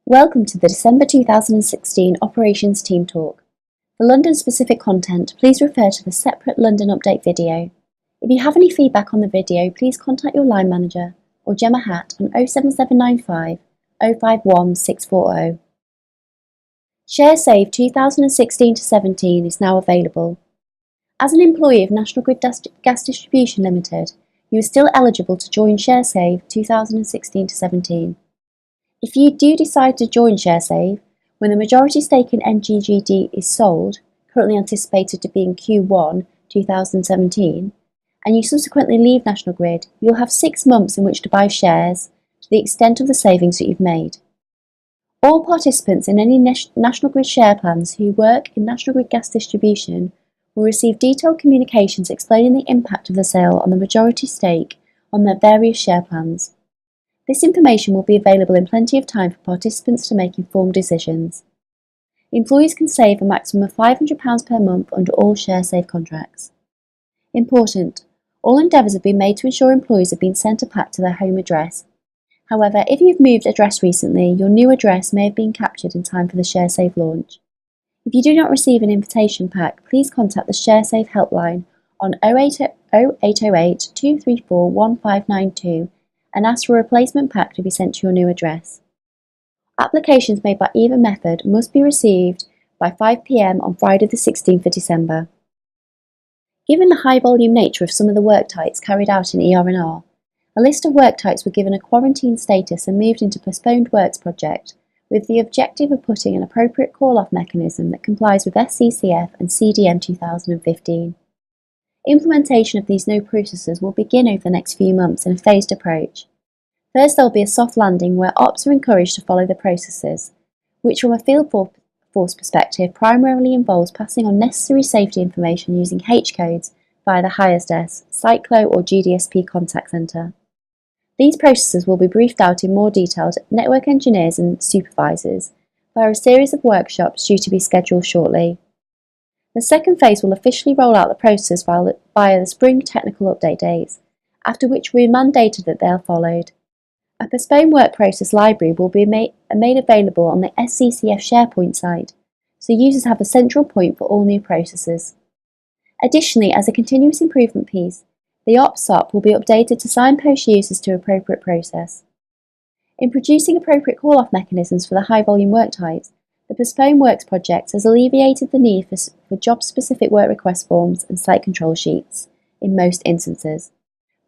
Welcome to the December 2016 Operations Team Talk. For London-specific content, please refer to the separate London Update video. If you have any feedback on the video, please contact your line manager or Gemma Hatt on 07795 051 640. ShareSave 2016-17 is now available. As an employee of National Grid Gas Distribution Limited, you are still eligible to join ShareSave 2016-17. If you do decide to join ShareSave, when the majority stake in NGGD is sold, currently anticipated to be in Q1 2017, and you subsequently leave National Grid, you'll have 6 months in which to buy shares to the extent of the savings that you've made. All participants in any National Grid share plans who work in National Grid Gas Distribution will receive detailed communications explaining the impact of the sale on the majority stake on their various share plans. This information will be available in plenty of time for participants to make informed decisions. Employees can save a maximum of £500 per month under all ShareSave contracts. Important: all endeavours have been made to ensure employees have been sent a pack to their home address. However, if you've moved address recently, your new address may have been captured in time for the ShareSave launch. If you do not receive an invitation pack, please contact the ShareSave helpline on 0808 234 1592 and ask for a replacement pack to be sent to your new address. Applications made by either method must be received by 5 p.m. on Friday the 16th of December. Given the high volume nature of some of the work types carried out in ER&R, a list of work types were given a quarantine status and moved into postponed works project, with the objective of putting an appropriate call-off mechanism that complies with SCCF and CDM 2015. Implementation of these new processes will begin over the next few months in a phased approach. First, there will be a soft landing where ops are encouraged to follow the processes, which from a field force perspective primarily involves passing on necessary safety information using H-codes via the HIRES desk, Cyclo or GDSP contact centre. These processes will be briefed out in more detail to network engineers and supervisors via a series of workshops due to be scheduled shortly. The second phase will officially roll out the process via the Spring Technical Update days, after which we are mandated that they are followed. A postponed work process library will be made available on the SCCF SharePoint site, so users have a central point for all new processes. Additionally, as a continuous improvement piece, the Ops SOP will be updated to signpost users to appropriate process. In producing appropriate call-off mechanisms for the high-volume work types, the Postponed Works project has alleviated the need for job-specific work request forms and site control sheets, in most instances,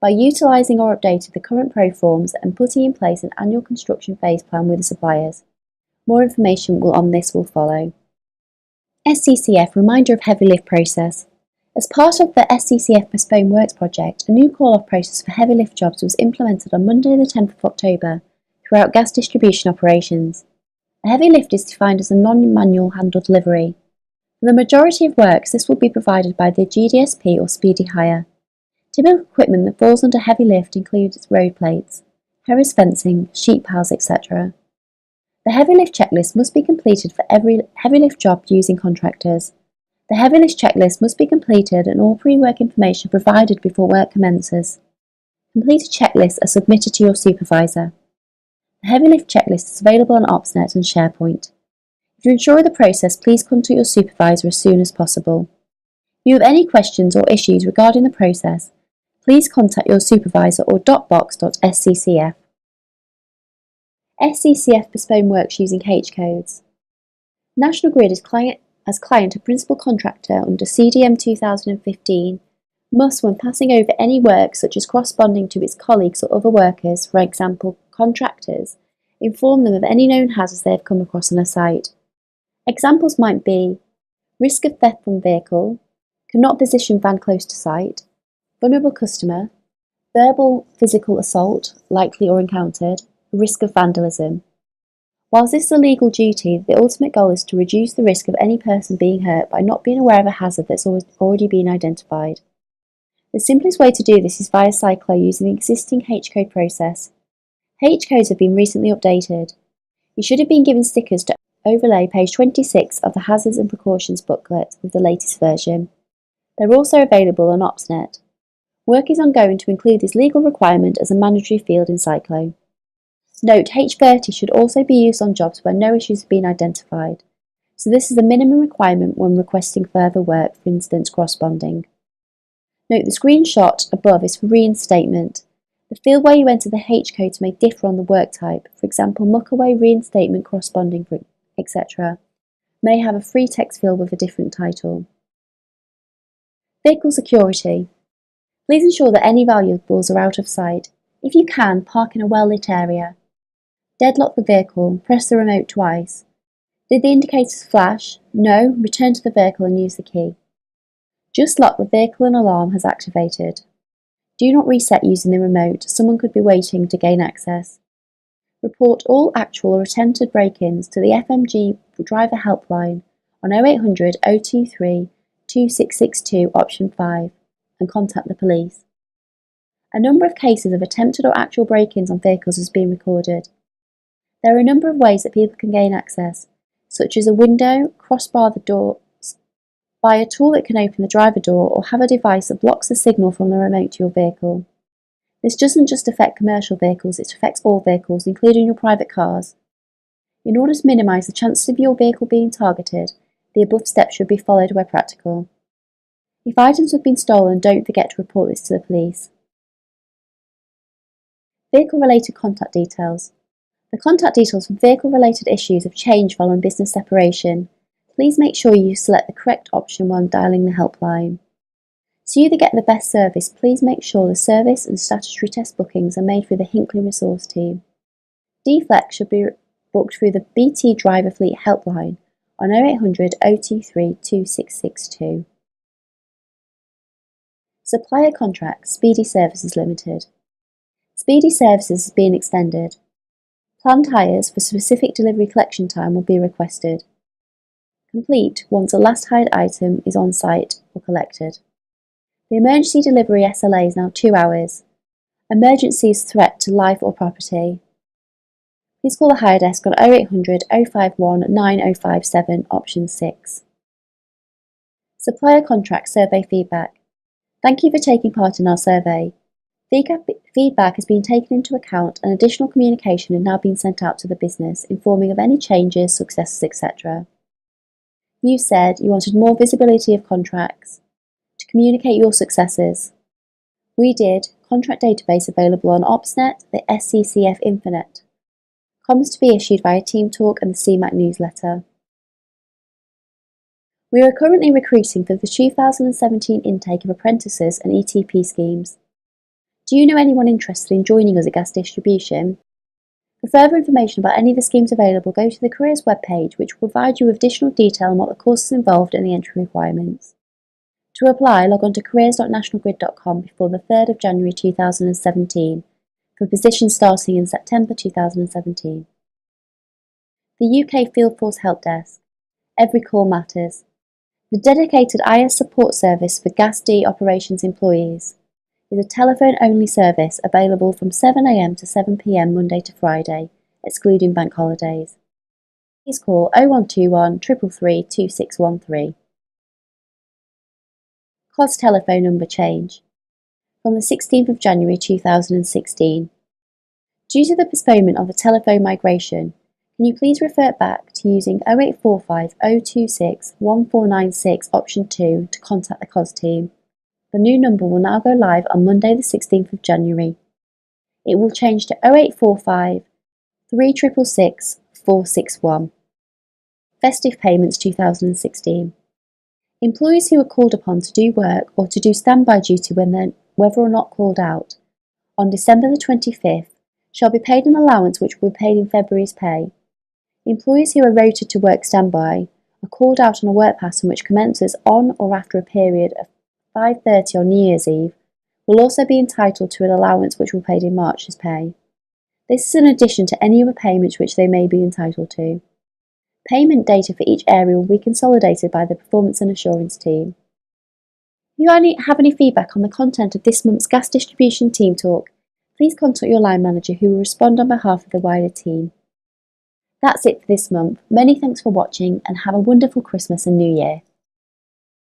by utilising or updating the current ProForms and putting in place an annual construction phase plan with the suppliers. More information on this will follow. SCCF Reminder of Heavy Lift Process. As part of the SCCF Postponed Works project, a new call-off process for heavy lift jobs was implemented on Monday the 10th of October throughout gas distribution operations. A heavy lift is defined as a non-manual handled delivery. For the majority of works, this will be provided by the GDSP or Speedy Hire. Typical equipment that falls under heavy lift includes road plates, HIRES fencing, sheet piles, etc. The heavy lift checklist must be completed for every heavy lift job using contractors. The heavy lift checklist must be completed and all pre-work information provided before work commences. Completed checklists are submitted to your supervisor. The heavy lift checklist is available on OpsNet and SharePoint. If you enjoy the process, please contact your supervisor as soon as possible. If you have any questions or issues regarding the process, please contact your supervisor or dotbox.sccf. SCCF Postponed Works using H-codes. National Grid as client or principal contractor under CDM 2015 must, when passing over any work such as cross-bonding to its colleagues or other workers, for example contractors, inform them of any known hazards they have come across on a site. Examples might be risk of theft from vehicle, cannot position van close to site, vulnerable customer, verbal physical assault, likely or encountered, risk of vandalism. Whilst this is a legal duty, the ultimate goal is to reduce the risk of any person being hurt by not being aware of a hazard that's already been identified. The simplest way to do this is via Cyclo using the existing H-code process. H-codes have been recently updated. You should have been given stickers to overlay page 26 of the Hazards and Precautions booklet with the latest version. They're also available on OpsNet. Work is ongoing to include this legal requirement as a mandatory field in Cyclo. Note H30 should also be used on jobs where no issues have been identified, so this is a minimum requirement when requesting further work, for instance cross-bonding. Note the screenshot above is for reinstatement. The field where you enter the H codes may differ on the work type, for example muckaway, reinstatement, cross-bonding, etc. may have a free text field with a different title. Vehicle security. Please ensure that any valuables are out of sight. If you can, park in a well-lit area. Deadlock the vehicle, press the remote twice. Did the indicators flash? No, return to the vehicle and use the key. Just lock the vehicle and alarm has activated. Do not reset using the remote, someone could be waiting to gain access. Report all actual or attempted break-ins to the FMG driver helpline on 0800 023 2662 option 5 and contact the police. A number of cases of attempted or actual break-ins on vehicles has been recorded. There are a number of ways that people can gain access, such as a window, crossbar the door, buy a tool that can open the driver door, or have a device that blocks the signal from the remote to your vehicle. This doesn't just affect commercial vehicles, it affects all vehicles, including your private cars. In order to minimise the chances of your vehicle being targeted, the above steps should be followed where practical. If items have been stolen, don't forget to report this to the police. Vehicle-related contact details. The contact details for vehicle-related issues have changed following business separation. Please make sure you select the correct option when dialling the helpline. So you get the best service, please make sure the service and statutory test bookings are made through the Hinckley Resource Team. Deflex should be booked through the BT Driver Fleet helpline on 0800 023 2662. Supplier contracts, Speedy Services Limited. Speedy Services is being extended. Planned hires for specific delivery collection time will be requested. Complete once the last hired item is on site or collected. The emergency delivery SLA is now 2 hours. Emergency is threat to life or property. Please call the hire desk on 0800 051 9057 option 6. Supplier contract survey feedback. Thank you for taking part in our survey. Feedback has been taken into account and additional communication has now been sent out to the business, informing of any changes, successes, etc. You said you wanted more visibility of contracts to communicate your successes. We did. Contract database available on OpsNet, the SCCF Infonet. Comms to be issued via TeamTalk and the CMAC newsletter. We are currently recruiting for the 2017 intake of apprentices and ETP schemes. Do you know anyone interested in joining us at Gas Distribution? For further information about any of the schemes available, go to the careers webpage, which will provide you with additional detail on what the courses involved and the entry requirements. To apply, log on to careers.nationalgrid.com before the 3rd of January 2017 for positions starting in September 2017. The UK Field Force Help Desk. Every call matters. The dedicated IS support service for Gas D operations employees is a telephone-only service available from 7 AM to 7 PM Monday to Friday, excluding bank holidays. Please call 0121 333 2613. COS telephone number change. From the 16th of January 2016. Due to the postponement of the telephone migration, can you please revert back to using 0845 026 1496 option 2 to contact the COS team? The new number will now go live on Monday the 16th of January. It will change to 0845 3666 461. Festive Payments 2016. Employees who are called upon to do work or to do standby duty whether or not called out, on December the 25th, shall be paid an allowance which will be paid in February's pay. Employees who are rotated to work standby are called out on a work pattern which commences on or after a period of 5:30 on New Year's Eve will also be entitled to an allowance which will be paid in March's pay. This is in addition to any other payments which they may be entitled to. Payment data for each area will be consolidated by the Performance and Assurance team. If you have any feedback on the content of this month's Gas Distribution Team Talk, please contact your line manager who will respond on behalf of the wider team. That's it for this month. Many thanks for watching and have a wonderful Christmas and New Year.